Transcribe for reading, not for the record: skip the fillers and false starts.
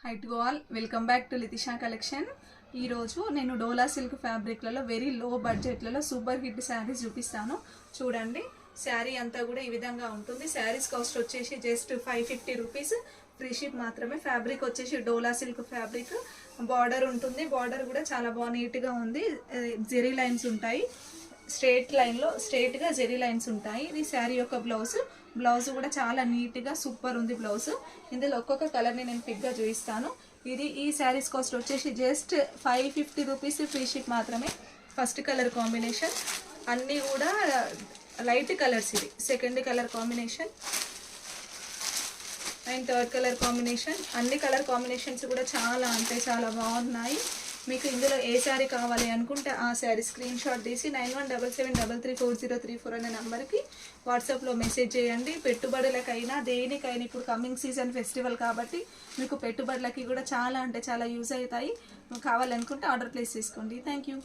High to all, welcome back to Lithisha collection. ఈరోజు నేను డోలా silk ఫ్యాబ్రిక్లలో very low బడ్జెట్లలో super hit saris చూపిస్తాను. చూడండి, శారీ అంతా కూడా ఈ విధంగా ఉంటుంది. శారీస్ కాస్ట్ వచ్చేసి జస్ట్ 550 రూపీస్, ఫ్రీ షిప్ మాత్రమే. ఫ్యాబ్రిక్ వచ్చేసి డోలా సిల్క్ ఫ్యాబ్రిక్. బార్డర్ ఉంటుంది, బార్డర్ కూడా చాలా బాగా నీట్గా ఉంది. జెరీ లైన్స్ ఉంటాయి, స్ట్రేట్ లైన్లో స్ట్రేట్గా జెరీ లైన్స్ ఉంటాయి. ఇది శారీ యొక్క బ్లౌజ్ కూడా చాలా నీట్గా సూపర్ ఉంది బ్లౌజ్. ఇందులో ఒక్కొక్క కలర్ని నేను పిక్గా చూపిస్తాను. ఈ శారీస్ కాస్ట్ వచ్చేసి జస్ట్ 550 రూపీస్, ఫ్రీ షిప్ మాత్రమే. ఫస్ట్ కలర్ కాంబినేషన్ అన్నీ కూడా లైట్ కలర్స్. ఇది second colour combination and third colour combination. అన్ని కలర్ కాంబినేషన్స్ కూడా చాలా అంటే చాలా బాగున్నాయి. మీకు ఇందులో ఏ శారీ కావాలి అనుకుంటే ఆ శారీ స్క్రీన్ షాట్ తీసి 9177334034 అనే నెంబర్కి వాట్సాప్లో మెసేజ్ చేయండి. పెట్టుబడులకైనా దేనికైనా ఇప్పుడు కమింగ్ సీజన్ ఫెస్టివల్ కాబట్టి మీకు పెట్టుబడులకి కూడా చాలా అంటే చాలా యూజ్ అవుతాయి. కావాలనుకుంటే ఆర్డర్ ప్లేస్ చేసుకోండి. Thank you.